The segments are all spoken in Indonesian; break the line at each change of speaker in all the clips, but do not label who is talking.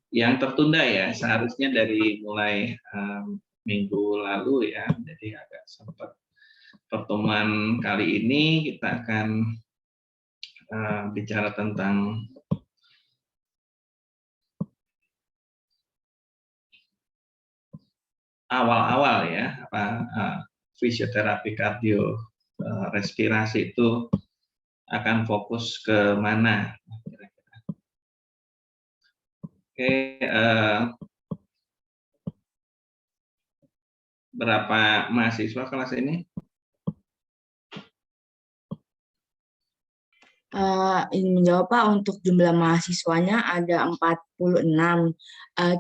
yang tertunda ya, seharusnya dari mulai minggu lalu ya, jadi agak sempat. Pertemuan kali ini kita akan bicara tentang awal-awal ya, fisioterapi kardio respirasi itu akan fokus ke mana. Oke, berapa mahasiswa kelas ini?
Ingin menjawab Pak, untuk jumlah mahasiswanya ada 46.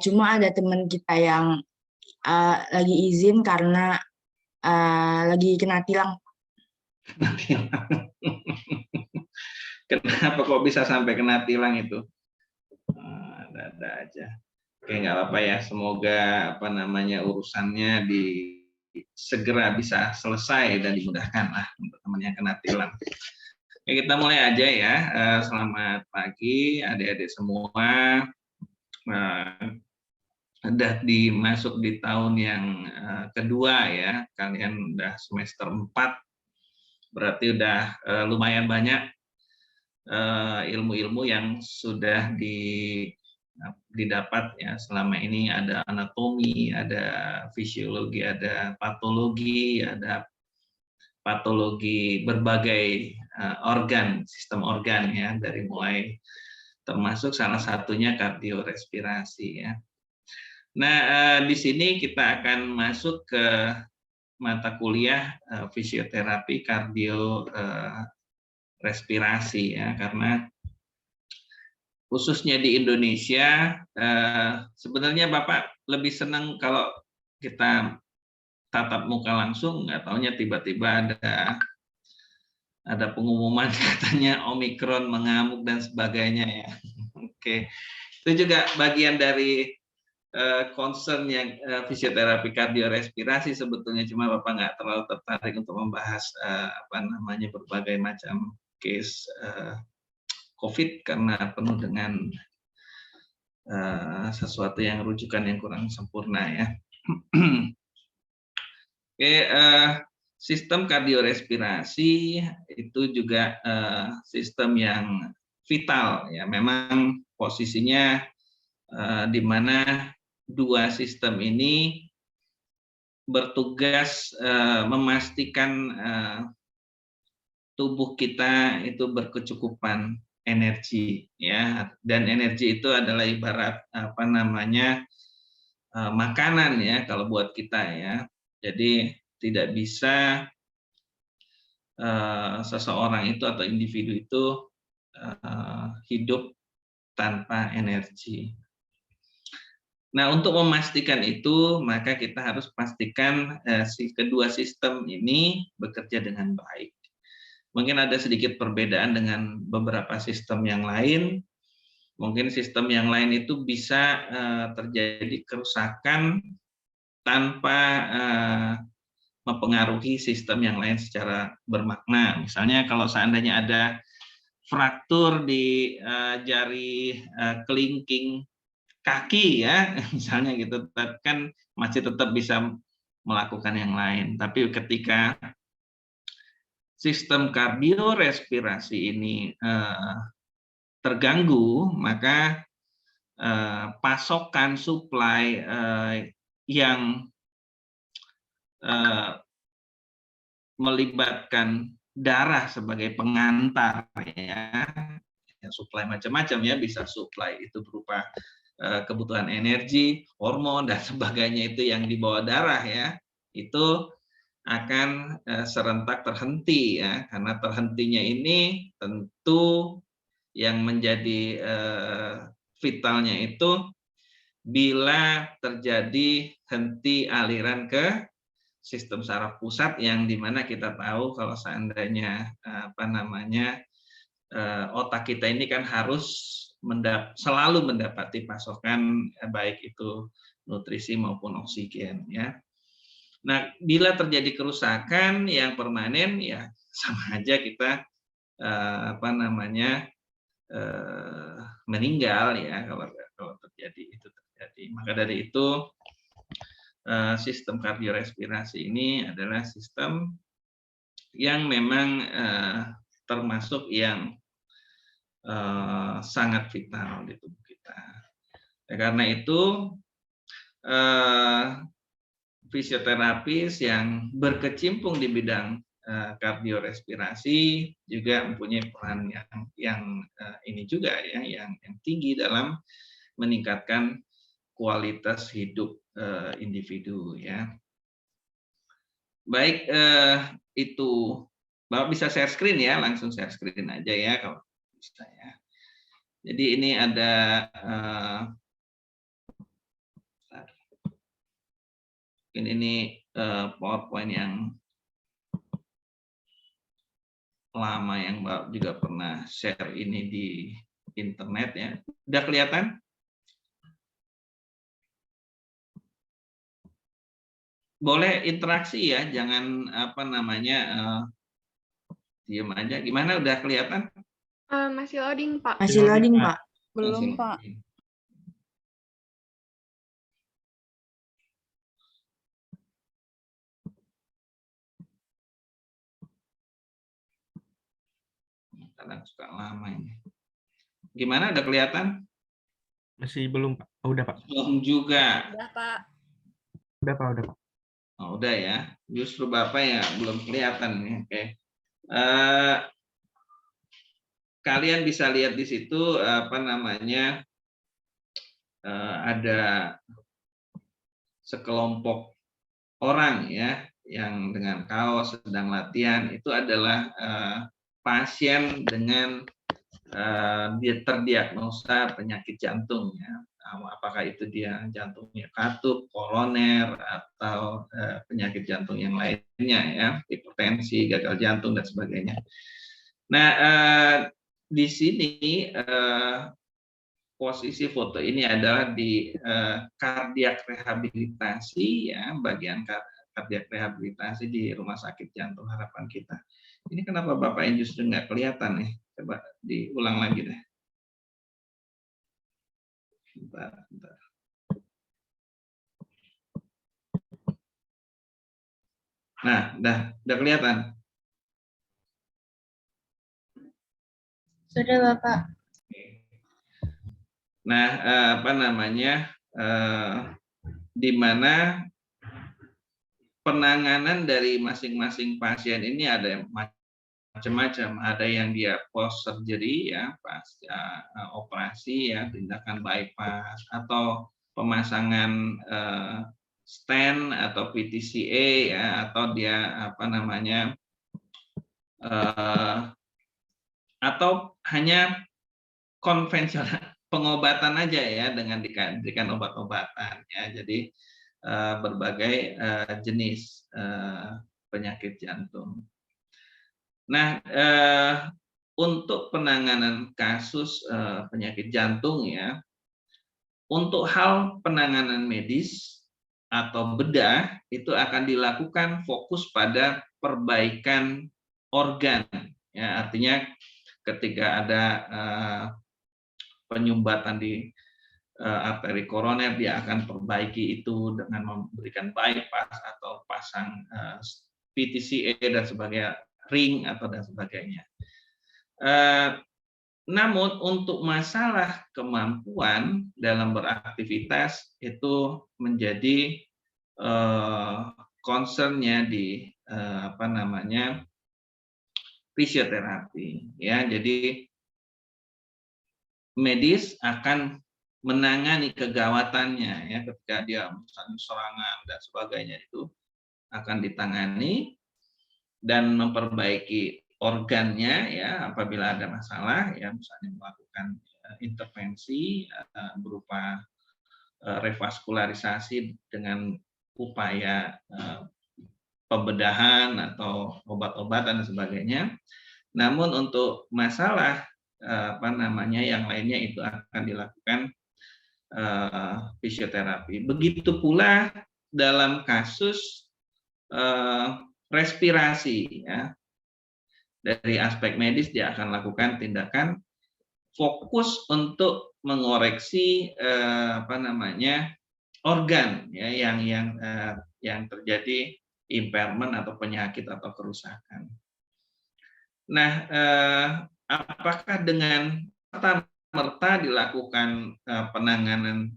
Cuma ada teman kita yang lagi izin karena lagi kena tilang.
Kenapa kok bisa sampai kena tilang itu? Ada aja. Oke, nggak apa-apa ya. Semoga urusannya segera bisa selesai dan dimudahkan lah untuk teman yang kena tilang. Oke, kita mulai aja ya. Selamat pagi adik-adik semua. Udah masuk di tahun yang kedua ya. Kalian udah semester 4. Berarti udah lumayan banyak ilmu-ilmu yang sudah didapat ya selama ini. Ada anatomi, ada fisiologi, ada patologi berbagai organ, sistem organ ya, dari mulai termasuk salah satunya kardiorespirasi ya. Nah, di sini kita akan masuk ke mata kuliah fisioterapi kardio respirasi ya, karena khususnya di Indonesia sebenarnya Bapak lebih senang kalau kita tatap muka langsung, nggak taunya tiba-tiba ada pengumuman katanya Omikron mengamuk dan sebagainya ya. Oke, itu juga bagian dari concern yang fisioterapi kardiorespirasi sebetulnya, cuma Bapak nggak terlalu tertarik untuk membahas berbagai macam case COVID karena penuh dengan sesuatu yang rujukan yang kurang sempurna ya. Oke, sistem kardiorespirasi itu juga sistem yang vital ya. Memang posisinya di mana dua sistem ini bertugas memastikan tubuh kita itu berkecukupan energi ya, dan energi itu adalah ibarat makanan ya kalau buat kita ya. Jadi tidak bisa seseorang itu atau individu itu hidup tanpa energi. Nah, untuk memastikan itu, maka kita harus pastikan kedua sistem ini bekerja dengan baik. Mungkin ada sedikit perbedaan dengan beberapa sistem yang lain. Mungkin sistem yang lain itu bisa terjadi kerusakan tanpa mempengaruhi sistem yang lain secara bermakna. Misalnya kalau seandainya ada fraktur di jari kelingking kaki ya, misalnya gitu, kan masih tetap bisa melakukan yang lain. Tapi ketika sistem kardiorespirasi ini terganggu, maka pasokan suplai yang melibatkan darah sebagai pengantar ya, suplai macam-macam ya, bisa suplai itu berupa kebutuhan energi, hormon dan sebagainya itu yang dibawa darah ya, itu akan serentak terhenti ya, karena terhentinya ini tentu yang menjadi vitalnya itu bila terjadi henti aliran ke sistem saraf pusat, yang dimana kita tahu kalau seandainya otak kita ini kan harus selalu mendapati pasokan baik itu nutrisi maupun oksigen ya. Nah, bila terjadi kerusakan yang permanen ya sama aja kita meninggal ya, kalau kalau itu terjadi. Maka dari itu sistem kardiorespirasi ini adalah sistem yang memang termasuk yang sangat vital di tubuh kita. Karena itu fisioterapis yang berkecimpung di bidang kardiorespirasi juga mempunyai peran yang ini juga ya, yang tinggi dalam meningkatkan kualitas hidup individu ya. Baik, itu Bapak bisa share screen ya, langsung share screen aja ya kalau bisa ya. Jadi ini ada mungkin ini PowerPoint yang lama yang Bapak juga pernah share ini di internet ya. Udah kelihatan? Boleh interaksi ya, jangan apa namanya diam aja. Gimana, udah kelihatan?
Masih loading, Pak.
Masih loading, Pak.
Belum, Pak.
Kadang suka lama ini. Gimana, udah kelihatan?
Masih belum, Pak. Oh, udah, Pak.
Belum juga.
Udah, Pak.
Udah, Pak. Udah, Pak.
Oh, udah ya. Justru Bapak ya belum kelihatan nih. Oke. Kalian bisa lihat di situ apa namanya ada sekelompok orang ya yang dengan kaos sedang latihan, itu adalah pasien dengan dia terdiagnosa penyakit jantung ya. Apakah itu dia jantungnya katup, koroner, atau penyakit jantung yang lainnya ya, hipertensi, gagal jantung dan sebagainya. Nah, di sini posisi foto ini adalah di kardiak rehabilitasi ya, bagian kardiak rehabilitasi di Rumah Sakit Jantung Harapan Kita. Ini kenapa Bapak yang justru nggak kelihatan nih? Coba diulang lagi deh. Bentar. Nah, udah kelihatan.
Sudah, Bapak.
Nah, apa namanya? Di mana penanganan dari masing-masing pasien ini ada yang macam-macam. Ada yang dia post surgery ya, pasca operasi ya, tindakan bypass atau pemasangan stent atau PTCA ya, atau dia apa namanya atau hanya konvensional pengobatan aja ya, dengan diberikan obat-obatan ya. Jadi berbagai jenis penyakit jantung. Nah, untuk penanganan kasus penyakit jantung ya, untuk hal penanganan medis atau bedah itu akan dilakukan fokus pada perbaikan organ ya, artinya ketika ada penyumbatan di arteri koroner, dia akan perbaiki itu dengan memberikan bypass atau pasang PTCA dan sebagainya, ring atau dan sebagainya. Namun untuk masalah kemampuan dalam beraktivitas itu menjadi concern-nya di apa namanya fisioterapi ya. Jadi medis akan menangani kegawatannya ya, ketika dia misalnya serangan dan sebagainya, itu akan ditangani dan memperbaiki organnya ya apabila ada masalah ya, misalnya melakukan intervensi berupa revaskularisasi dengan upaya pembedahan atau obat-obatan dan sebagainya. Namun untuk masalah apa namanya yang lainnya itu akan dilakukan fisioterapi. Begitu pula dalam kasus respirasi ya. Dari aspek medis dia akan lakukan tindakan fokus untuk mengoreksi organ ya yang terjadi impairment atau penyakit atau kerusakan. Nah, apakah dengan serta-merta dilakukan penanganan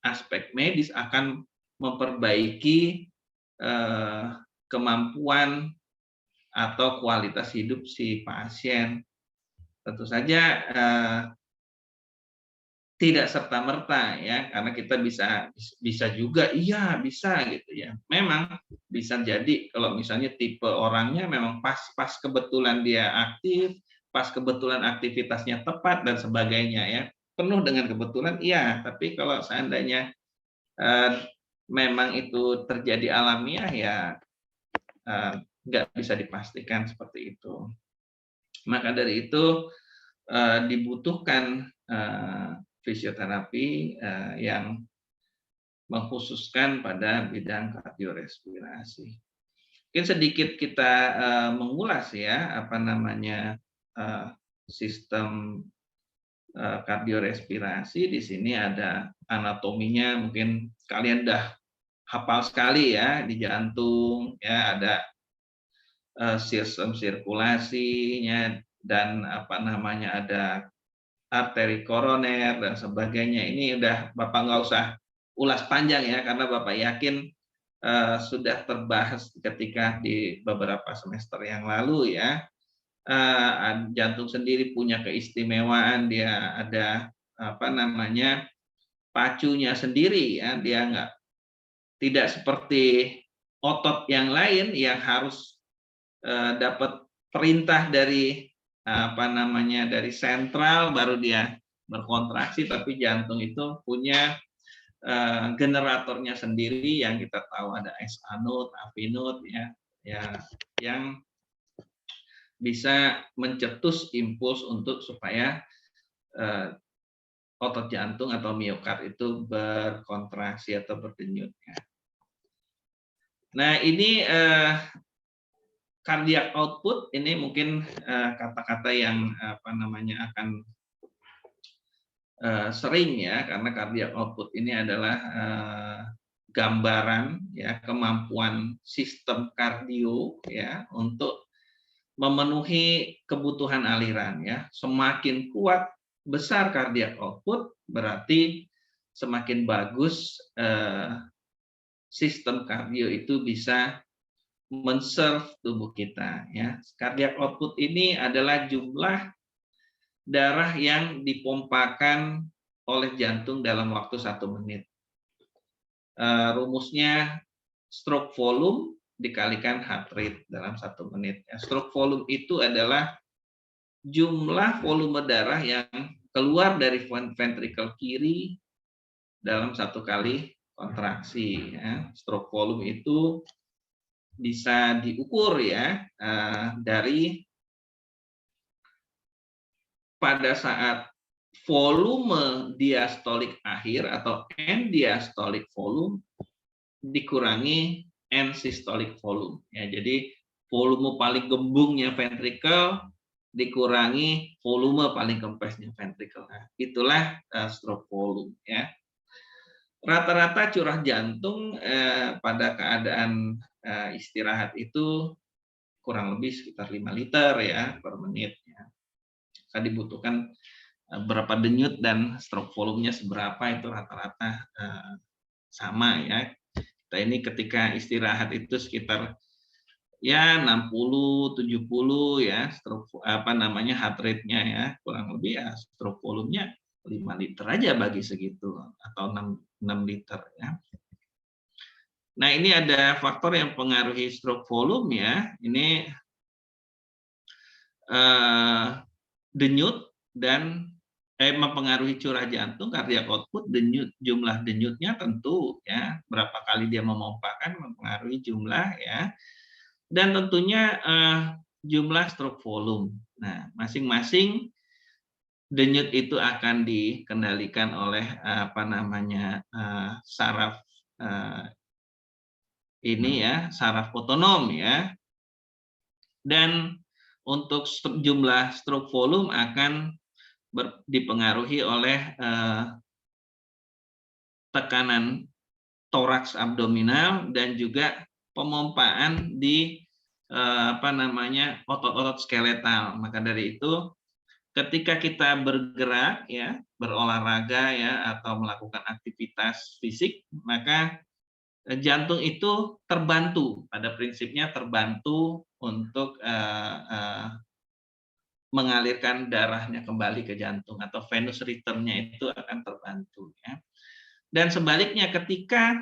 aspek medis akan memperbaiki kemampuan atau kualitas hidup si pasien? Tentu saja tidak serta-merta ya, karena kita bisa juga iya bisa gitu ya. Memang bisa jadi kalau misalnya tipe orangnya memang pas kebetulan dia aktif, pas kebetulan aktivitasnya tepat dan sebagainya ya. Penuh dengan kebetulan iya, tapi kalau seandainya memang itu terjadi alamiah ya nggak bisa dipastikan seperti itu. Maka dari itu dibutuhkan fisioterapi yang mengkhususkan pada bidang kardiorespirasi. Mungkin sedikit kita mengulas ya sistem kardiorespirasi. Di sini ada anatominya, mungkin kalian udah hafal sekali ya, di jantung ya ada sistem sirkulasinya dan ada arteri koroner dan sebagainya. Ini udah Bapak nggak usah ulas panjang ya, karena Bapak yakin sudah terbahas ketika di beberapa semester yang lalu ya. Jantung sendiri punya keistimewaan, dia ada pacunya sendiri ya, dia tidak seperti otot yang lain yang harus dapat perintah dari dari sentral baru dia berkontraksi, tapi jantung itu punya generatornya sendiri yang kita tahu ada SA node, AV node ya yang bisa mencetus impuls supaya otot jantung atau miokard itu berkontraksi atau berdenyut ya. Nah, ini cardiac output, ini mungkin kata-kata yang akan sering ya, karena cardiac output ini adalah gambaran ya kemampuan sistem kardio ya untuk memenuhi kebutuhan aliran ya. Semakin kuat besar cardiac output berarti semakin bagus sistem kardio itu bisa men-serve tubuh kita ya. Cardiac output ini adalah jumlah darah yang dipompakan oleh jantung dalam waktu 1 menit. Rumusnya stroke volume dikalikan heart rate dalam 1 menit. Stroke volume itu adalah jumlah volume darah yang keluar dari ventrikel kiri dalam 1 kali kontraksi. Ya. Stroke volume itu bisa diukur ya dari pada saat volume diastolik akhir atau end diastolik volume dikurangi end systolic volume ya. Jadi volume paling gembungnya ventrikel dikurangi volume paling kempresnya ventrikel. Nah, itulah stroke volume ya. Rata-rata curah jantung pada keadaan istirahat itu kurang lebih sekitar 5 liter ya per menit ya. Saya dibutuhkan berapa denyut dan stroke volumenya seberapa itu rata-rata sama ya. Kita ini ketika istirahat itu sekitar ya 60 70 ya stroke heart rate-nya ya, kurang lebih ya stroke volumenya 5 liter aja bagi segitu atau 6 liter ya. Nah, ini ada faktor yang mempengaruhi stroke volume ya. Ini denyut dan mempengaruhi curah jantung, cardiac output, jumlah denyutnya tentu ya, berapa kali dia memompakan mempengaruhi jumlah ya. Dan tentunya jumlah stroke volume. Nah, masing-masing denyut itu akan dikendalikan oleh saraf ini ya, saraf otonom ya. Dan untuk jumlah stroke volume akan dipengaruhi oleh tekanan toraks abdominal dan juga pemompaan di otot-otot skeletal. Maka dari itu ketika kita bergerak ya, berolahraga ya atau melakukan aktivitas fisik, maka jantung itu terbantu, pada prinsipnya terbantu untuk mengalirkan darahnya kembali ke jantung atau venous return-nya itu akan terbantu ya. Dan sebaliknya ketika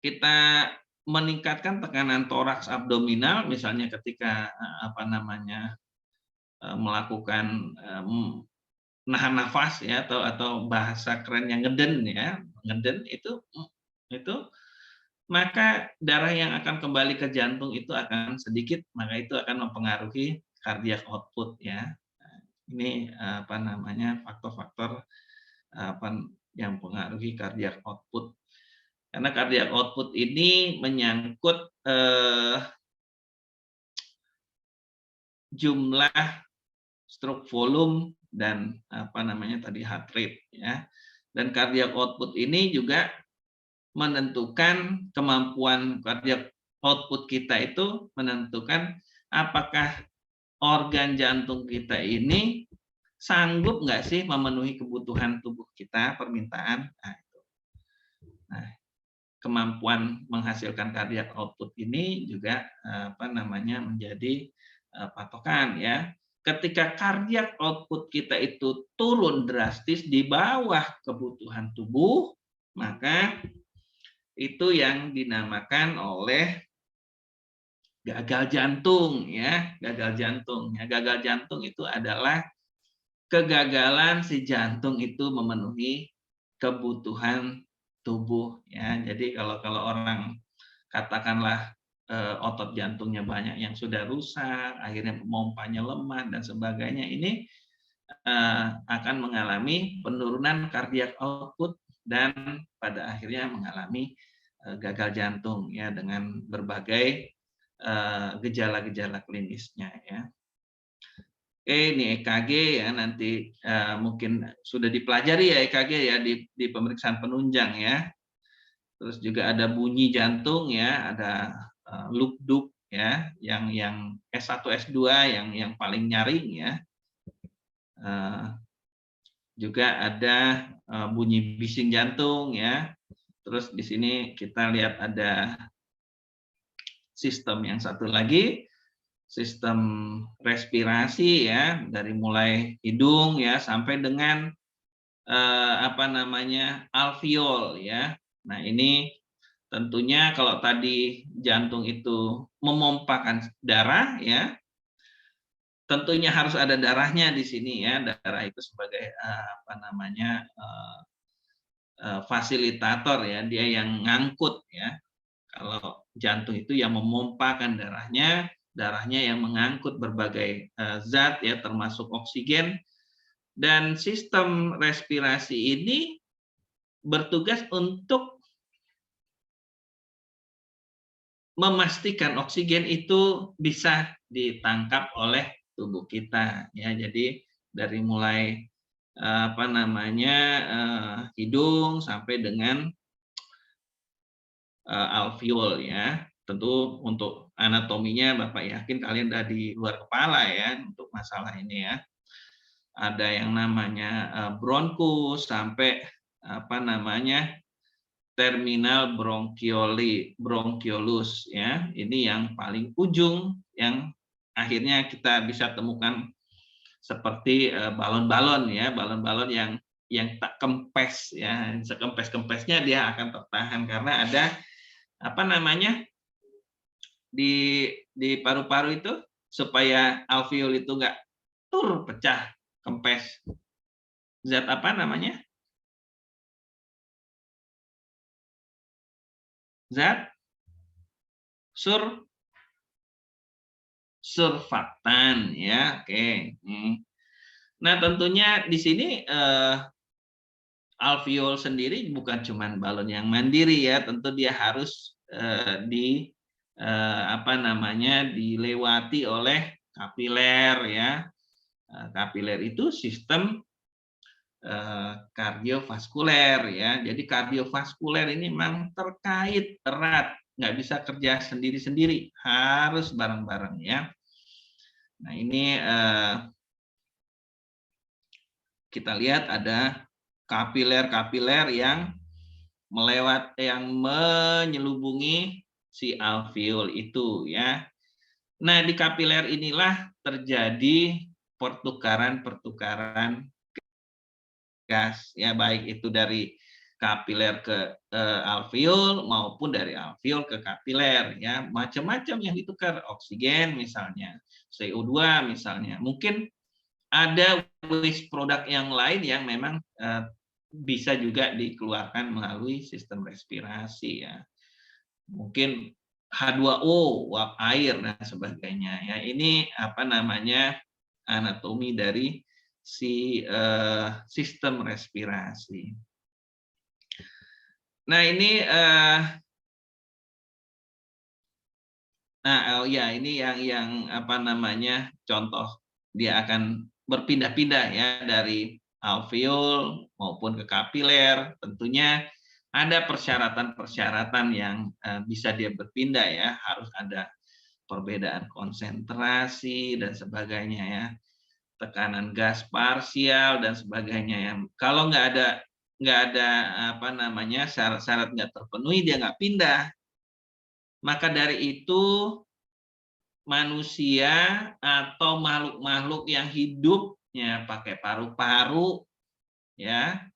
kita meningkatkan tekanan toraks abdominal, misalnya ketika melakukan nahan nafas ya atau bahasa kerennya ngeden ya, ngeden itu maka darah yang akan kembali ke jantung itu akan sedikit, maka itu akan mempengaruhi cardiac output ya. Ini faktor-faktor yang mempengaruhi cardiac output. Karena cardiac output ini menyangkut jumlah stroke volume dan heart rate ya. Dan cardiac output ini juga menentukan kemampuan cardiac output kita itu menentukan apakah organ jantung kita ini sanggup nggak sih memenuhi kebutuhan tubuh kita, permintaan. Nah, kemampuan menghasilkan cardiac output ini juga menjadi patokan ya. Ketika cardiac output kita itu turun drastis di bawah kebutuhan tubuh, maka itu yang dinamakan oleh gagal jantung ya. Gagal jantung ya. Gagal jantung itu adalah kegagalan si jantung itu memenuhi kebutuhan tubuh ya. Jadi kalau orang katakanlah otot jantungnya banyak yang sudah rusak, akhirnya pompanya lemah dan sebagainya, ini akan mengalami penurunan cardiac output dan pada akhirnya mengalami gagal jantung ya dengan berbagai gejala-gejala klinisnya ya. Ini EKG ya, nanti mungkin sudah dipelajari ya EKG ya di pemeriksaan penunjang ya. Terus juga ada bunyi jantung ya, ada luk-duk ya, yang S1 S2 yang paling nyaring ya. Juga ada bunyi bising jantung ya. Terus di sini kita lihat ada sistem yang satu lagi, sistem respirasi ya, dari mulai hidung ya sampai dengan alveol ya. Nah, ini tentunya kalau tadi jantung itu memompakan darah ya, tentunya harus ada darahnya di sini ya. Darah itu sebagai fasilitator ya, dia yang ngangkut ya. Kalau jantung itu yang memompakan darahnya, darahnya yang mengangkut berbagai zat ya, termasuk oksigen. Dan sistem respirasi ini bertugas untuk memastikan oksigen itu bisa ditangkap oleh tubuh kita ya. Jadi dari mulai hidung sampai dengan alveol ya. Tentu untuk anatominya Bapak yakin kalian udah di luar kepala ya untuk masalah ini ya. Ada yang namanya bronkus sampai terminal bronchiolus ya. Ini yang paling ujung yang akhirnya kita bisa temukan seperti balon-balon ya, balon-balon yang tak kempes ya. Sekempes-kempesnya dia akan tertahan karena ada di paru-paru itu supaya alveol itu enggak pecah, kempes. Zat apa namanya? Zat surfaktan ya. Oke. Nah, tentunya di sini alveol sendiri bukan cuma balon yang mandiri ya, tentu dia harus dilewati oleh kapiler ya. Kapiler itu sistem kardiovaskuler ya. Jadi kardiovaskuler ini memang terkait erat, nggak bisa kerja sendiri-sendiri, harus bareng-bareng ya. Nah ini kita lihat ada kapiler-kapiler yang menyelubungi si alveol itu ya. Nah di kapiler inilah terjadi pertukaran gas ya, baik itu dari kapiler ke alveol maupun dari alveol ke kapiler ya, macam-macam yang ditukar, oksigen misalnya, CO2 misalnya, mungkin ada waste product yang lain yang memang bisa juga dikeluarkan melalui sistem respirasi ya, mungkin H2O, uap air dan sebagainya ya. Ini apa namanya anatomi dari si sistem respirasi. Nah ini ini yang apa namanya contoh, dia akan berpindah-pindah ya dari alveol maupun ke kapiler. Tentunya ada persyaratan-persyaratan yang bisa dia berpindah ya, harus ada perbedaan konsentrasi dan sebagainya ya, tekanan gas parsial dan sebagainya ya. Kalau nggak ada apa namanya syarat-syarat nggak terpenuhi, dia nggak pindah. Maka dari itu manusia atau makhluk-makhluk yang hidupnya pakai paru-paru ya,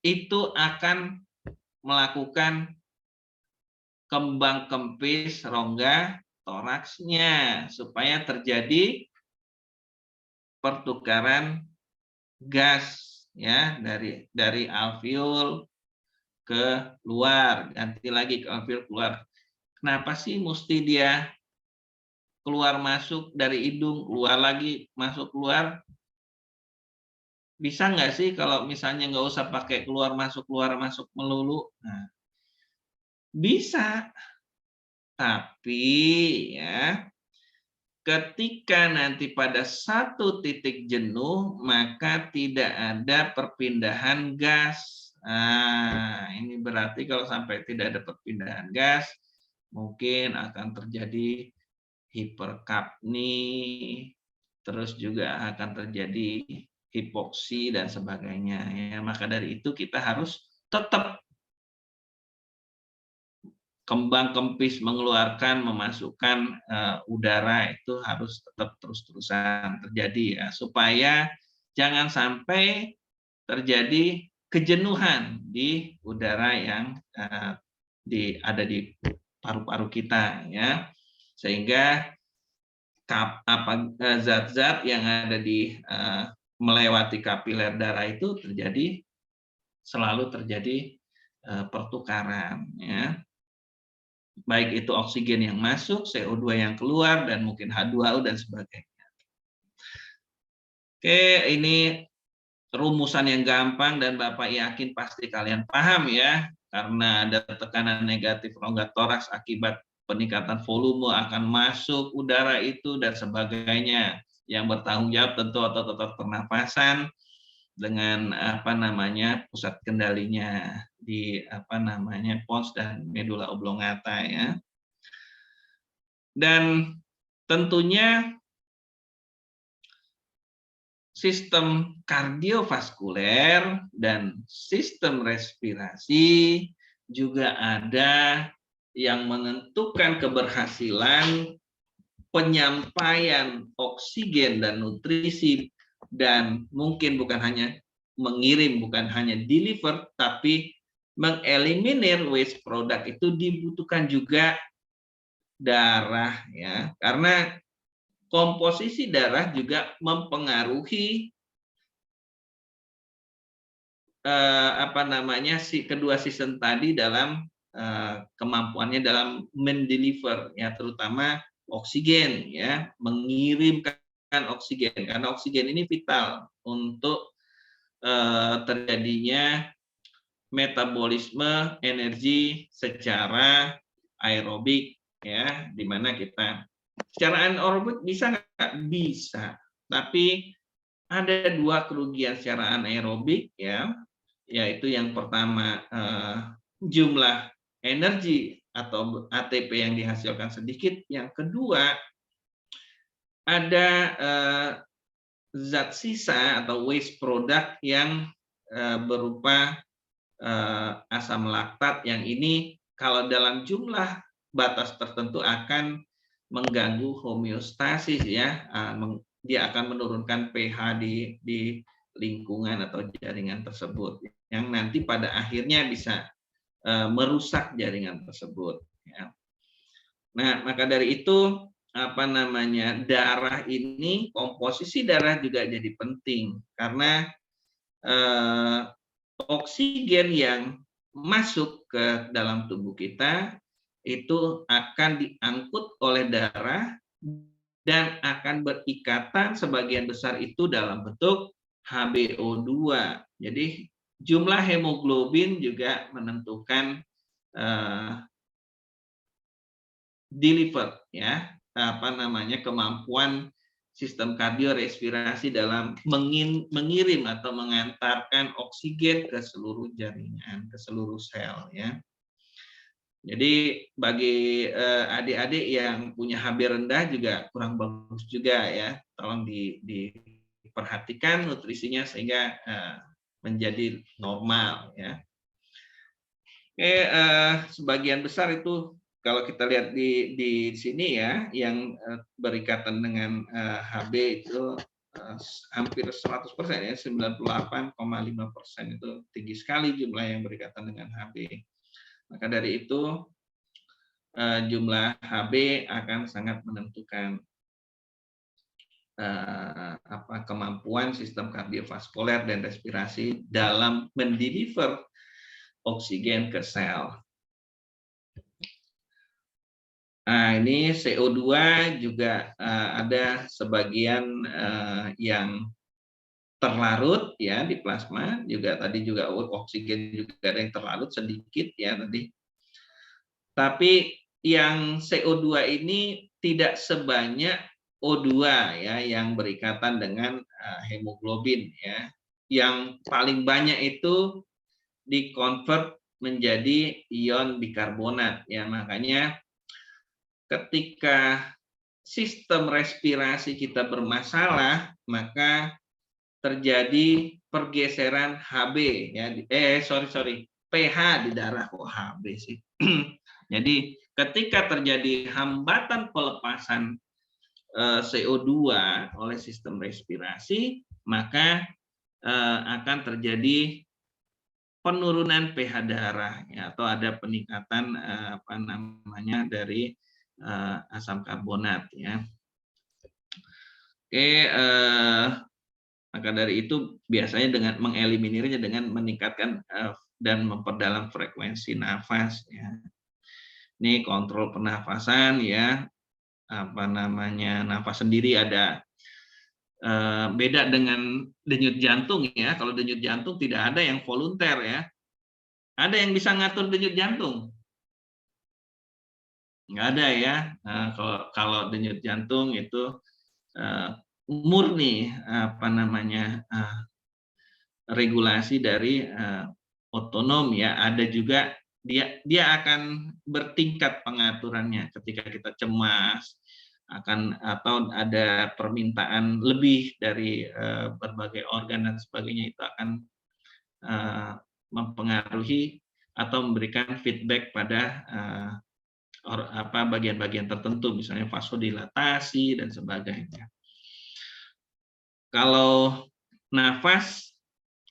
itu akan melakukan kembang kempis rongga toraksnya supaya terjadi pertukaran gas ya dari alveol ke luar, ganti lagi ke alveol keluar. Kenapa sih mesti dia keluar masuk dari hidung, keluar lagi masuk keluar? Bisa nggak sih kalau misalnya nggak usah pakai keluar masuk melulu? Nah, bisa. Tapi ya, ketika nanti pada satu titik jenuh, maka tidak ada perpindahan gas. Nah, ini berarti kalau sampai tidak ada perpindahan gas, mungkin akan terjadi hiperkapni, terus juga akan terjadi hipoksi dan sebagainya. Ya, maka dari itu kita harus tetap kembang kempis mengeluarkan, memasukkan udara itu harus tetap terus-terusan terjadi ya, supaya jangan sampai terjadi kejenuhan di udara yang ada di paru-paru kita ya, sehingga zat-zat yang ada di melewati kapiler darah itu selalu terjadi pertukaran ya. Baik itu oksigen yang masuk, CO2 yang keluar, dan mungkin H2O dan sebagainya. Oke, ini rumusan yang gampang dan Bapak yakin pasti kalian paham ya, karena ada tekanan negatif rongga toraks akibat peningkatan volume akan masuk udara itu dan sebagainya. Yang bertanggung jawab tentu otot-otot pernapasan dengan apa namanya pusat kendalinya di apa namanya pons dan medula oblongata ya. Dan tentunya sistem kardiovaskuler dan sistem respirasi juga ada yang menentukan keberhasilan penyampaian oksigen dan nutrisi, dan mungkin bukan hanya mengirim, bukan hanya deliver, tapi mengeliminir waste product itu dibutuhkan juga darah ya, karena komposisi darah juga mempengaruhi apa namanya kedua sistem tadi dalam kemampuannya dalam mendeliver ya, terutama oksigen ya, mengirimkan oksigen, karena oksigen ini vital untuk terjadinya metabolisme energi secara aerobik ya, di mana kita Secara anaerobik bisa nggak? Bisa. Tapi ada dua kerugian secara anaerobik ya, yaitu yang pertama jumlah energi atau ATP yang dihasilkan sedikit. Yang kedua ada zat sisa atau waste product yang berupa asam laktat yang ini kalau dalam jumlah batas tertentu akan mengganggu homeostasis ya, dia akan menurunkan pH di lingkungan atau jaringan tersebut yang nanti pada akhirnya bisa merusak jaringan tersebut ya. Nah, maka dari itu darah ini, komposisi darah juga jadi penting karena oksigen yang masuk ke dalam tubuh kita itu akan diangkut oleh darah dan akan berikatan sebagian besar itu dalam bentuk HbO2. Jadi jumlah hemoglobin juga menentukan deliver ya, kemampuan sistem kardiorespirasi dalam mengirim atau mengantarkan oksigen ke seluruh jaringan, ke seluruh sel ya. Jadi bagi adik-adik yang punya Hb rendah juga kurang bagus juga ya. Tolong diperhatikan nutrisinya sehingga menjadi normal ya. Oke, sebagian besar itu kalau kita lihat di sini ya, yang berikatan dengan Hb itu hampir 100% ya, 98,5% itu tinggi sekali jumlah yang berikatan dengan Hb. Maka dari itu jumlah Hb akan sangat menentukan kemampuan sistem kardiovaskuler dan respirasi dalam mendeliver oksigen ke sel. Nah, ini CO2 juga ada sebagian yang terlarut ya di plasma, juga tadi juga oksigen juga ada yang terlarut sedikit ya tadi. Tapi yang CO2 ini tidak sebanyak O2 ya yang berikatan dengan hemoglobin ya. Yang paling banyak itu dikonvert menjadi ion bikarbonat ya, makanya ketika sistem respirasi kita bermasalah, maka terjadi pergeseran Hb ya, pH di darah, kok Hb sih. Jadi ketika terjadi hambatan pelepasan CO2 oleh sistem respirasi, maka akan terjadi penurunan pH darah ya, atau ada peningkatan dari asam karbonat ya. Oke, maka dari itu biasanya dengan mengeliminirnya dengan meningkatkan dan memperdalam frekuensi nafas ya. Ini kontrol pernafasan ya, nafas sendiri ada beda dengan denyut jantung ya. Kalau denyut jantung tidak ada yang volunter ya. Ada yang bisa ngatur denyut jantung? Nggak ada ya. Kalau denyut jantung itu murni regulasi dari otonom ya. Ada juga dia akan bertingkat pengaturannya ketika kita cemas atau ada permintaan lebih dari berbagai organ dan sebagainya, itu akan mempengaruhi atau memberikan feedback pada bagian-bagian tertentu, misalnya vasodilatasi dan sebagainya. Kalau nafas,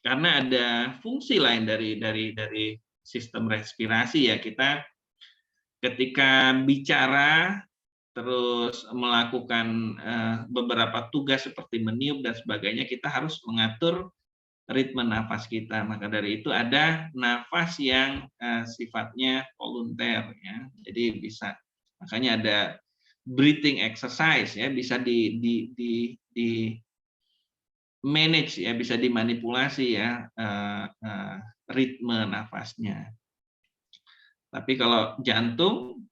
karena ada fungsi lain dari sistem respirasi ya, kita ketika bicara terus melakukan beberapa tugas seperti meniup dan sebagainya, kita harus mengatur ritme nafas kita. Maka dari itu ada nafas yang sifatnya volunter ya. Jadi bisa, makanya ada breathing exercise ya, bisa di manage ya, bisa dimanipulasi ya ritme nafasnya. Tapi kalau jantung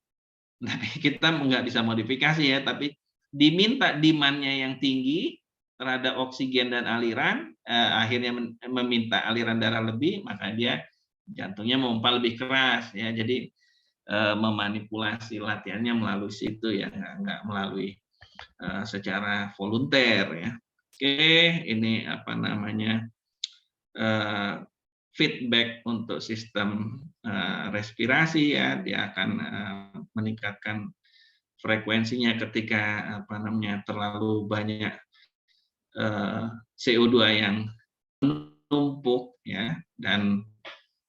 Tapi kita nggak bisa modifikasi ya, tapi diminta demand-nya yang tinggi terhadap oksigen dan aliran, akhirnya meminta aliran darah lebih, maka dia jantungnya memompa lebih keras ya. Jadi memanipulasi latihannya melalui situ ya, nggak melalui secara volunter ya. Oke, ini apa namanya feedback untuk sistem respirasi ya, dia akan meningkatkan frekuensinya ketika apa namanya terlalu banyak CO2 yang menumpuk ya, dan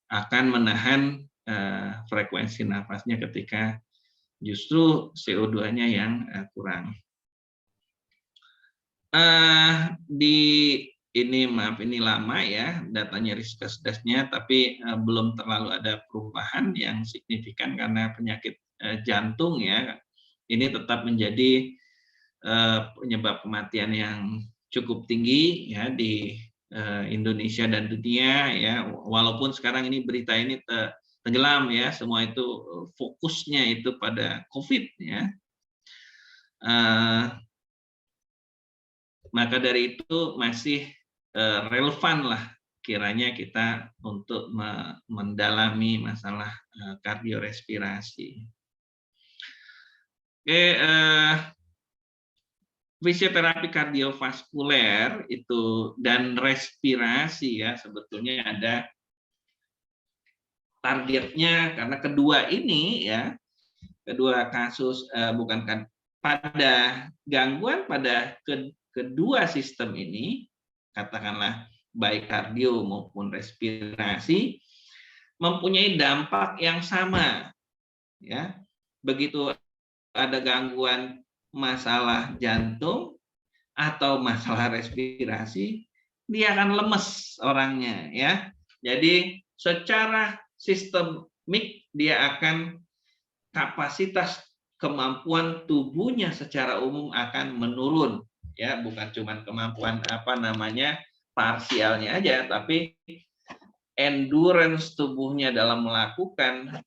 akan menahan frekuensi nafasnya ketika justru CO2-nya yang kurang. Maaf ini lama ya datanya Riskesdasnya, tapi belum terlalu ada perubahan yang signifikan karena penyakit jantung ya. Ini tetap menjadi penyebab kematian yang cukup tinggi ya di Indonesia dan dunia ya. Walaupun sekarang ini berita ini tenggelam ya, semua itu fokusnya itu pada COVID ya. Maka dari itu masih relevan lah kiranya kita untuk mendalami masalah kardiorespirasi. Oke, fisioterapi kardiovaskuler itu dan respirasi ya sebetulnya ada targetnya, karena kedua ini ya, kedua kasus bukan kan pada gangguan pada kedua sistem ini, katakanlah baik kardio maupun respirasi, mempunyai dampak yang sama ya. Begitu ada gangguan masalah jantung atau masalah respirasi, dia akan lemes orangnya ya. Jadi secara sistemik dia akan kapasitas kemampuan tubuhnya secara umum akan menurun ya, bukan cuma kemampuan apa namanya parsialnya aja, tapi endurance tubuhnya dalam melakukan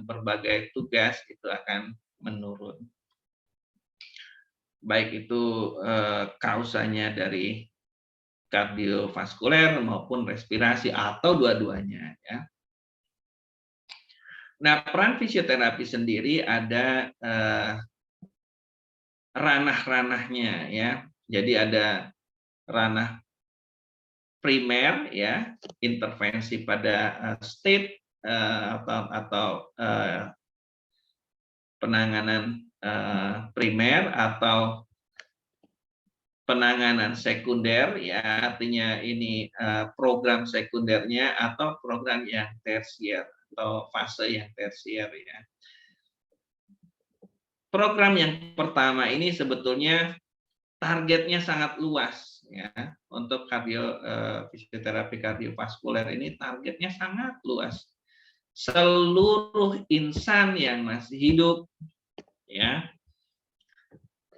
berbagai tugas itu akan menurun. Baik itu kausanya dari kardiovaskuler maupun respirasi atau dua-duanya ya. Nah, peran fisioterapi sendiri ada ranah-ranahnya ya. Jadi ada ranah primer ya, intervensi pada state atau penanganan primer atau penanganan sekunder ya, artinya ini program sekundernya atau program yang tersier atau fase yang tersier ya. Program yang pertama ini sebetulnya targetnya sangat luas ya. Untuk fisioterapi kardiovaskuler ini targetnya sangat luas. Seluruh insan yang masih hidup ya,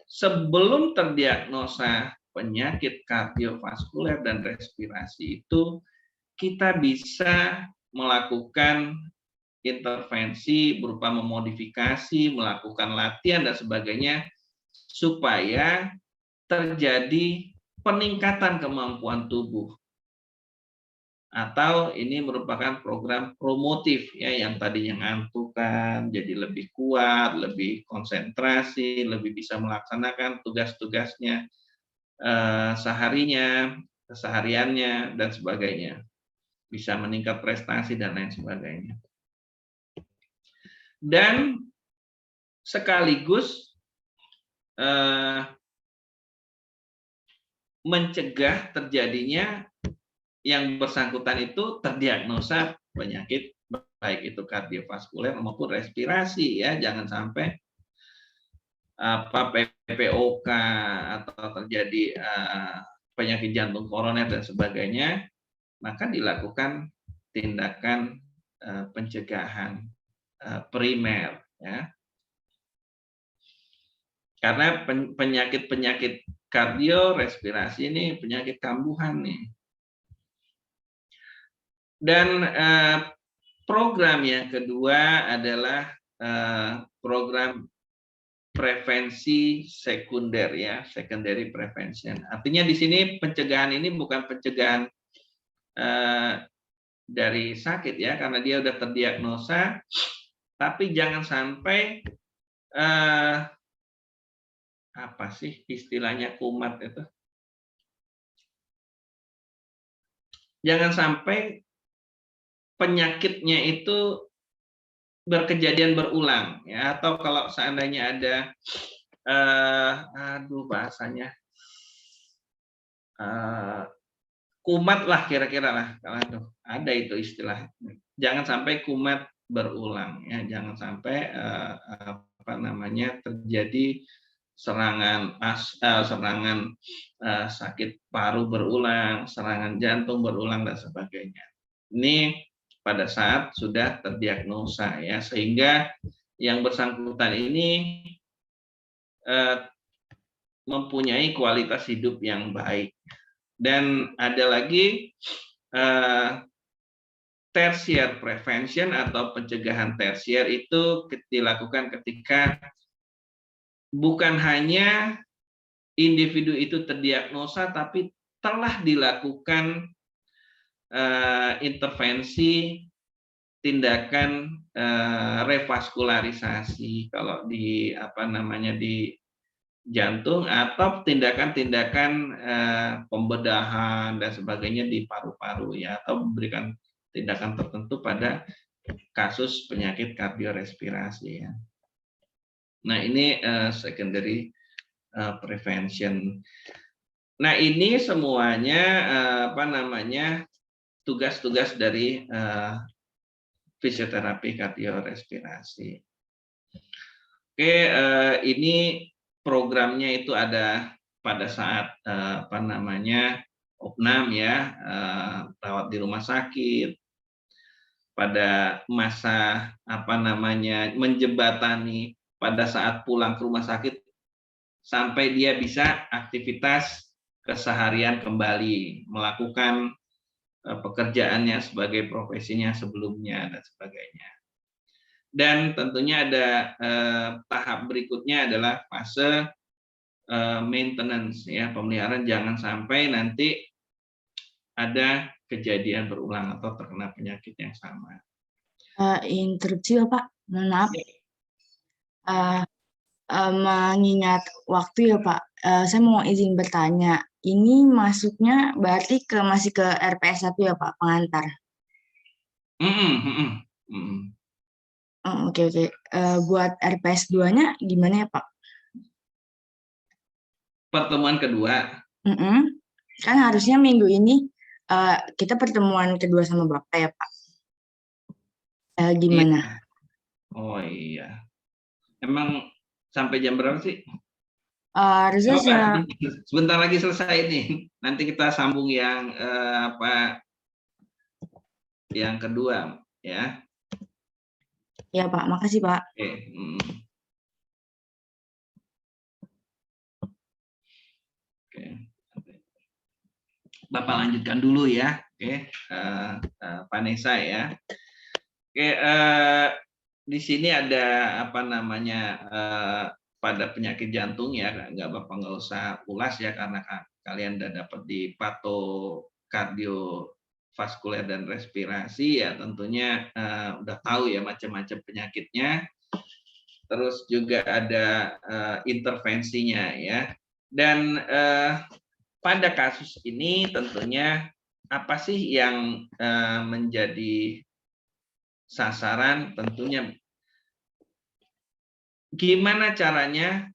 sebelum terdiagnosa penyakit kardiovaskuler dan respirasi itu kita bisa melakukan intervensi berupa memodifikasi, melakukan latihan dan sebagainya supaya terjadi peningkatan kemampuan tubuh. Atau ini merupakan program promotif ya, yang tadinya ngantuk kan jadi lebih kuat, lebih konsentrasi, lebih bisa melaksanakan tugas-tugasnya sehariannya dan sebagainya. Bisa meningkat prestasi dan lain sebagainya. Dan sekaligus mencegah terjadinya yang bersangkutan itu terdiagnosa penyakit baik itu kardiovaskuler maupun respirasi ya, jangan sampai PPOK atau terjadi penyakit jantung koroner dan sebagainya, maka dilakukan tindakan pencegahan primer ya. Karena penyakit kardiorespirasi ini penyakit kambuhan nih. Dan program yang kedua adalah program prevensi sekunder ya, secondary prevention. Artinya di sini pencegahan ini bukan pencegahan dari sakit ya, karena dia udah terdiagnosa, tapi jangan sampai apa sih istilahnya kumat itu? Jangan sampai penyakitnya itu berkejadian berulang ya, atau kalau seandainya ada bahasanya kumat lah kira-kira lah, kalau ada itu istilah. Jangan sampai kumat berulang ya, jangan sampai terjadi serangan sakit paru berulang, serangan jantung berulang dan sebagainya. Ini pada saat sudah terdiagnosa ya, sehingga yang bersangkutan ini mempunyai kualitas hidup yang baik. Dan ada lagi tertiary prevention atau pencegahan tersier itu dilakukan ketika bukan hanya individu itu terdiagnosa, tapi telah dilakukan intervensi tindakan revaskularisasi kalau di di jantung, atau tindakan-tindakan pembedahan dan sebagainya di paru-paru ya, atau memberikan tindakan tertentu pada kasus penyakit kardiorespirasi ya. Nah, ini secondary prevention. Nah, ini semuanya tugas-tugas dari fisioterapi kardiorespirasi. Oke, ini programnya itu ada pada saat opnam ya, rawat di rumah sakit, pada masa menjembatani pada saat pulang ke rumah sakit sampai dia bisa aktivitas keseharian kembali, melakukan pekerjaannya sebagai profesinya sebelumnya dan sebagainya. Dan tentunya ada tahap berikutnya adalah fase maintenance ya, pemeliharaan, jangan sampai nanti ada kejadian berulang atau terkena penyakit yang sama.
Interupsi Pak, mohon maaf. Mengingat waktu ya Pak, saya mau izin bertanya. Ini masuknya berarti masih ke RPS 1 ya Pak, pengantar? Oke. Buat RPS 2-nya gimana ya Pak?
Pertemuan kedua.
Kan harusnya minggu ini kita pertemuan kedua sama Bapak ya Pak. Gimana?
Iya. Oh iya. Emang sampai jam berapa sih?
Harusnya
sebentar lagi selesai nih. Nanti kita sambung yang yang kedua ya.
Ya Pak, makasih Pak.
Oke. Oke. Bapak lanjutkan dulu ya. Oke, Vanessa ya. Oke, di sini ada pada penyakit jantung ya, nggak usah ulas ya, karena kalian udah dapat di patokardiovaskularis dan respirasi ya, tentunya udah tahu ya macam-macam penyakitnya. Terus juga ada intervensinya ya. Dan pada kasus ini tentunya apa sih yang menjadi sasaran? Tentunya gimana caranya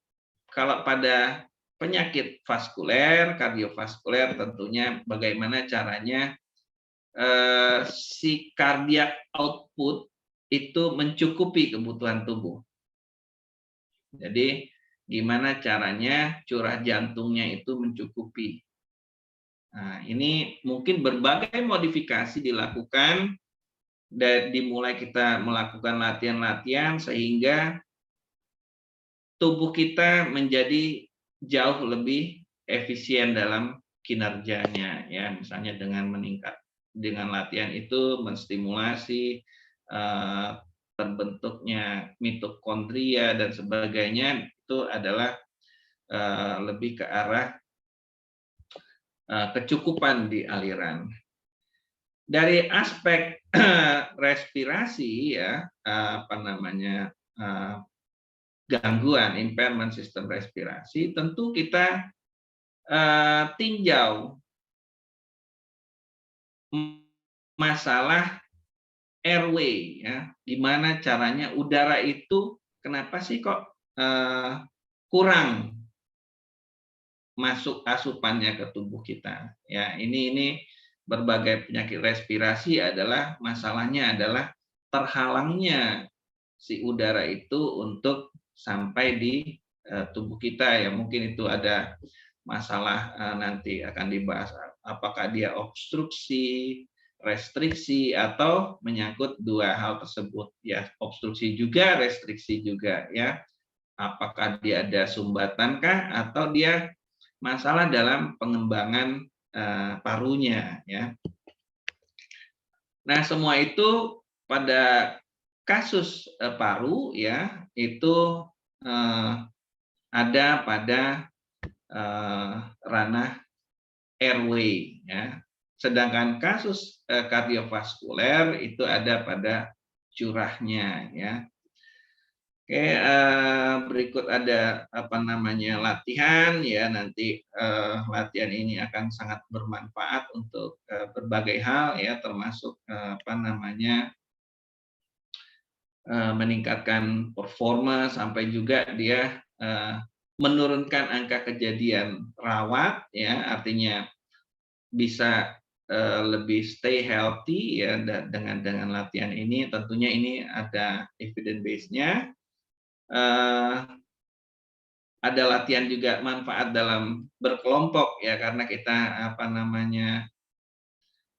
kalau pada penyakit vaskuler, kardiovaskuler, tentunya bagaimana caranya si cardiac output itu mencukupi kebutuhan tubuh. Jadi gimana caranya curah jantungnya itu mencukupi. Nah, ini mungkin berbagai modifikasi dilakukan dan dimulai kita melakukan latihan-latihan sehingga tubuh kita menjadi jauh lebih efisien dalam kinerjanya ya, misalnya dengan latihan itu menstimulasi terbentuknya mitokondria dan sebagainya, itu adalah lebih ke arah kecukupan di aliran. Dari aspek respirasi ya, gangguan impairment sistem respirasi, tentu kita tinjau masalah airway ya, gimana caranya udara itu kenapa sih kok kurang masuk asupannya ke tubuh kita ya. Ini berbagai penyakit respirasi adalah masalahnya adalah terhalangnya si udara itu untuk sampai di tubuh kita ya. Mungkin itu ada masalah nanti akan dibahas apakah dia obstruksi, restriksi, atau menyangkut dua hal tersebut ya, obstruksi juga, restriksi juga ya. Apakah dia ada sumbatankah atau dia masalah dalam pengembangan parunya ya. Nah, semua itu pada kasus paru ya itu ada pada ranah airway ya. Sedangkan kasus kardiovaskuler itu ada pada curahnya ya. Oke, berikut ada latihan ya, nanti latihan ini akan sangat bermanfaat untuk berbagai hal ya, termasuk meningkatkan performa sampai juga dia menurunkan angka kejadian rawat ya, artinya bisa lebih stay healthy ya dengan latihan ini. Tentunya ini ada evidence base-nya. Ada latihan juga manfaat dalam berkelompok ya, karena kita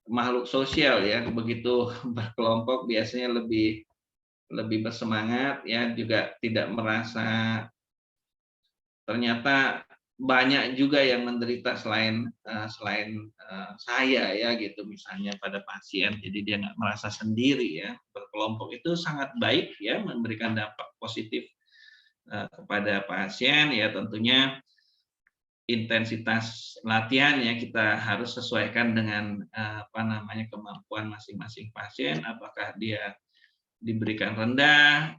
makhluk sosial ya, begitu berkelompok biasanya lebih bersemangat ya, juga tidak merasa ternyata banyak juga yang menderita selain saya ya gitu, misalnya pada pasien, jadi dia nggak merasa sendiri ya. Berkelompok itu sangat baik ya, memberikan dampak positif kepada pasien ya. Tentunya intensitas latihan ya kita harus sesuaikan dengan kemampuan masing-masing pasien, apakah dia diberikan rendah,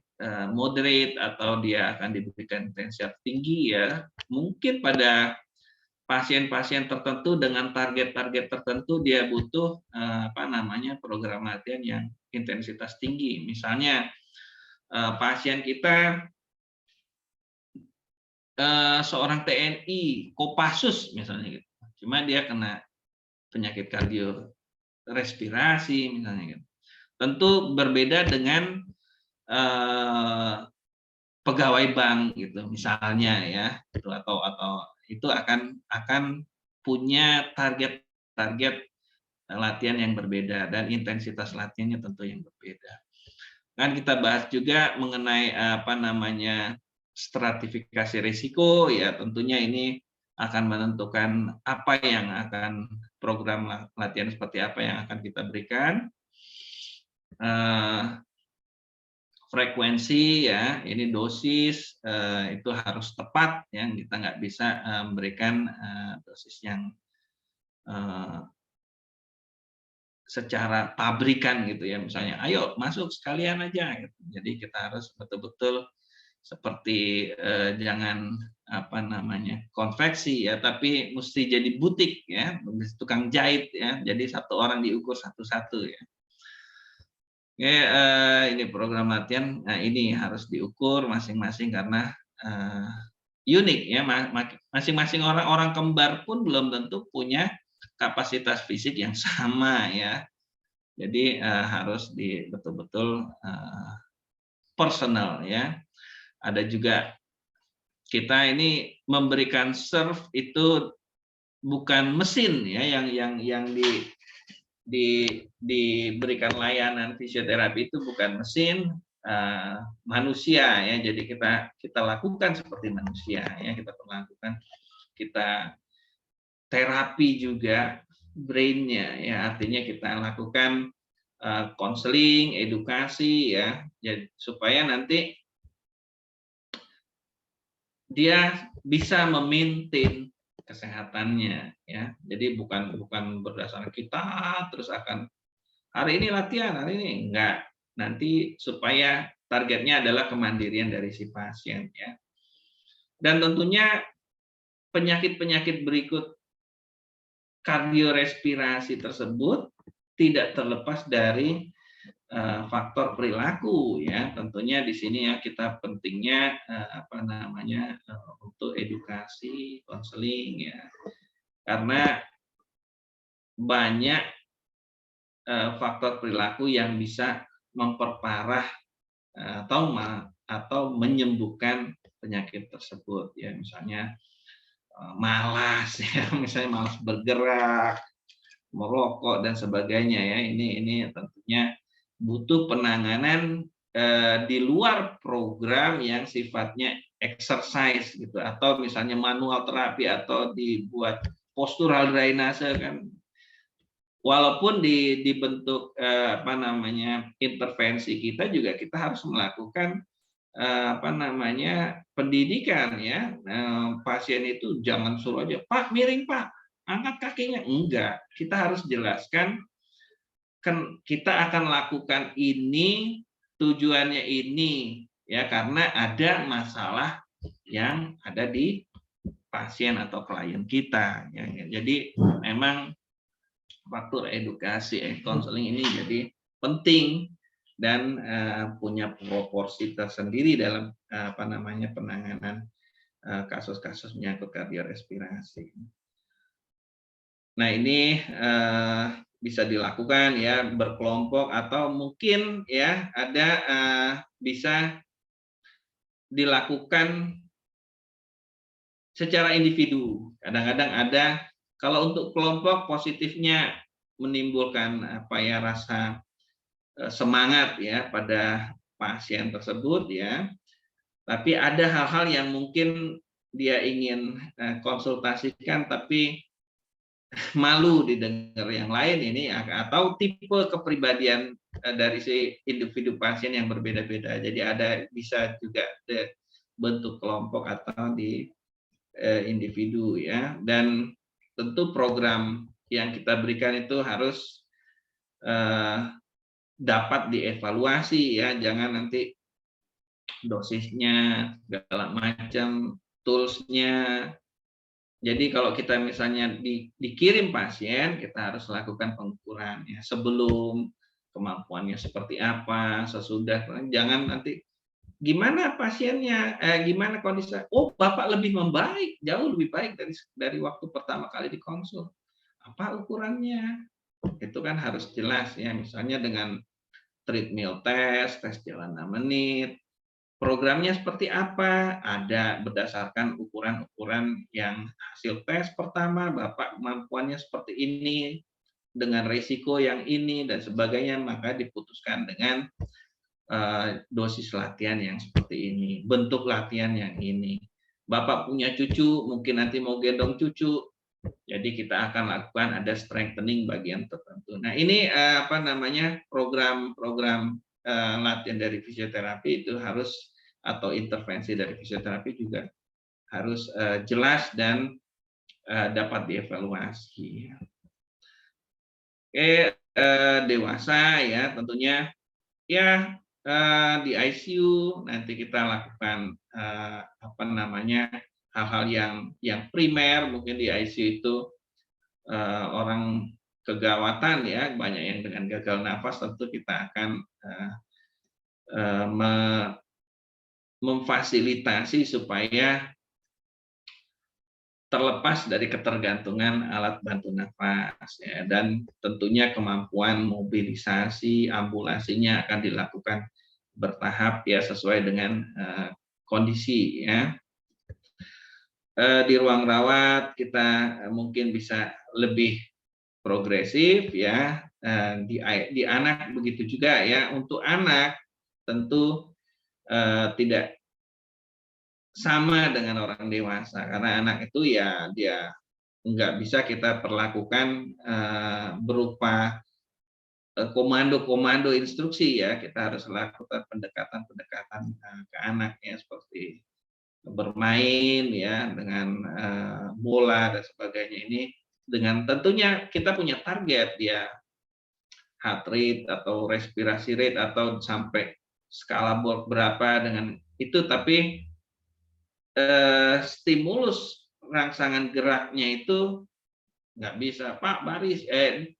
moderate, atau dia akan diberikan intensitas tinggi ya. Mungkin pada pasien-pasien tertentu dengan target-target tertentu dia butuh program latihan yang intensitas tinggi. Misalnya pasien kita seorang TNI Kopassus misalnya gitu. Cuma dia kena penyakit kardiorespirasi misalnya gitu. Tentu berbeda dengan pegawai bank gitu misalnya ya, atau itu akan punya target latihan yang berbeda dan intensitas latihannya tentu yang berbeda. Kan kita bahas juga mengenai stratifikasi risiko ya, tentunya ini akan menentukan apa yang akan program latihan seperti apa yang akan kita berikan. Frekuensi ya, ini dosis itu harus tepat ya, kita nggak bisa memberikan dosis yang secara pabrikan gitu ya, misalnya ayo masuk sekalian aja gitu. Jadi kita harus betul-betul seperti jangan konveksi ya, tapi mesti jadi butik ya, tukang jahit ya, jadi satu orang diukur satu-satu ya. Oke, ini program latihan. Nah, ini harus diukur masing-masing karena unik ya. Masing-masing orang kembar pun belum tentu punya kapasitas fisik yang sama ya. Jadi harus betul-betul personal ya. Ada juga kita ini memberikan serve itu bukan mesin ya, yang diberikan layanan fisioterapi itu bukan mesin, manusia ya. Jadi kita lakukan seperti manusia ya, kita terapi juga brainnya ya, artinya kita lakukan konseling, edukasi ya, jadi supaya nanti dia bisa memaintain kesehatannya, ya. Jadi bukan berdasarkan kita terus akan hari ini latihan, hari ini enggak. Nanti supaya targetnya adalah kemandirian dari si pasien, ya. Dan tentunya penyakit-penyakit berikut kardiorespirasi tersebut tidak terlepas dari faktor perilaku, ya. Tentunya di sini ya kita pentingnya untuk edukasi, konseling, ya. Karena banyak faktor perilaku yang bisa memperparah atau menyembuhkan penyakit tersebut, ya. Misalnya malas, ya, misalnya malas bergerak, merokok dan sebagainya, ya. Ini tentunya butuh penanganan di luar program yang sifatnya exercise gitu, atau misalnya manual terapi atau dibuat postural drainase, kan. Walaupun dibentuk intervensi, kita harus melakukan pendidikan, ya. Pasien itu jangan suruh aja, Pak miring Pak, angkat kakinya, enggak. Kita harus jelaskan kita akan lakukan ini, tujuannya ini, ya, karena ada masalah yang ada di pasien atau klien kita, ya. Jadi memang faktor edukasi, konseling ini jadi penting dan punya proporsi tersendiri dalam penanganan kasus-kasus menyangkut kardiorespirasi. Nah, ini bisa dilakukan, ya, berkelompok atau mungkin, ya, ada bisa dilakukan secara individu. Kadang-kadang ada, kalau untuk kelompok positifnya menimbulkan rasa semangat, ya, pada pasien tersebut, ya. Tapi ada hal-hal yang mungkin dia ingin konsultasikan tapi malu didengar yang lain ini, atau tipe kepribadian dari si individu pasien yang berbeda-beda. Jadi ada bisa juga bentuk kelompok atau di individu, ya. Dan tentu program yang kita berikan itu harus dapat dievaluasi, ya. Jangan nanti dosisnya segala macam, tools-nya. Jadi kalau kita misalnya dikirim pasien, kita harus lakukan pengukuran, ya, sebelum, kemampuannya seperti apa, sesudah. Jangan nanti gimana pasiennya, gimana kondisi, oh Bapak lebih membaik, jauh lebih baik dari waktu pertama kali dikonsul. Apa ukurannya? Itu kan harus jelas, ya. Misalnya dengan treadmill test, tes jalan 6 menit, programnya seperti apa? Ada berdasarkan ukuran-ukuran yang hasil tes pertama, Bapak kemampuannya seperti ini, dengan risiko yang ini, dan sebagainya, maka diputuskan dengan dosis latihan yang seperti ini, bentuk latihan yang ini. Bapak punya cucu, mungkin nanti mau gendong cucu, jadi kita akan lakukan ada strengthening bagian tertentu. Nah, ini program-program latihan dari fisioterapi itu harus, atau intervensi dari fisioterapi juga harus jelas dan dapat dievaluasi. Oke, dewasa, ya, tentunya, ya, di ICU nanti kita lakukan hal-hal yang primer. Mungkin di ICU itu orang kegawatan, ya, banyak yang dengan gagal nafas, tentu kita akan memfasilitasi supaya terlepas dari ketergantungan alat bantu nafas, ya, dan tentunya kemampuan mobilisasi ambulasinya akan dilakukan bertahap, ya, sesuai dengan kondisi, ya. Di ruang rawat kita mungkin bisa lebih progresif, ya. Di anak begitu juga, ya. Untuk anak tentu tidak sama dengan orang dewasa, karena anak itu, ya, dia nggak bisa kita perlakukan berupa komando-komando instruksi, ya. Kita harus lakukan pendekatan-pendekatan ke anak, ya, seperti bermain ya dengan bola dan sebagainya ini, dengan tentunya kita punya target ya, heart rate atau respirasi rate atau sampai skala Borg berapa dengan itu, tapi stimulus rangsangan geraknya itu nggak bisa, Pak baris,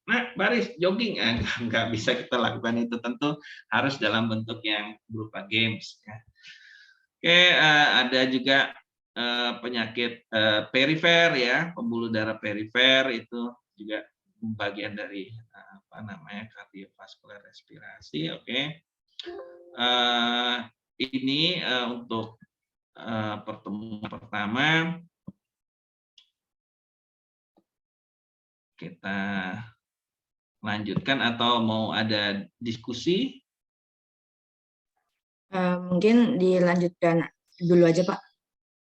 Nak baris jogging, nggak bisa kita lakukan itu, tentu harus dalam bentuk yang berupa games. Ya. Oke, ada juga penyakit perifer ya, pembuluh darah perifer itu juga bagian dari apa namanya kardiovaskular respirasi. Oke, ini untuk pertemuan pertama. Kita lanjutkan atau mau ada diskusi?
Mungkin dilanjutkan dulu aja, Pak.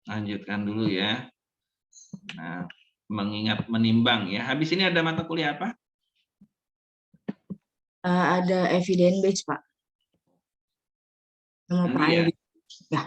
Lanjutkan dulu ya. Nah, mengingat menimbang ya. Habis ini ada mata kuliah apa?
Ada evidence based, Pak. Sama
Nanti ya.
prior. Ya.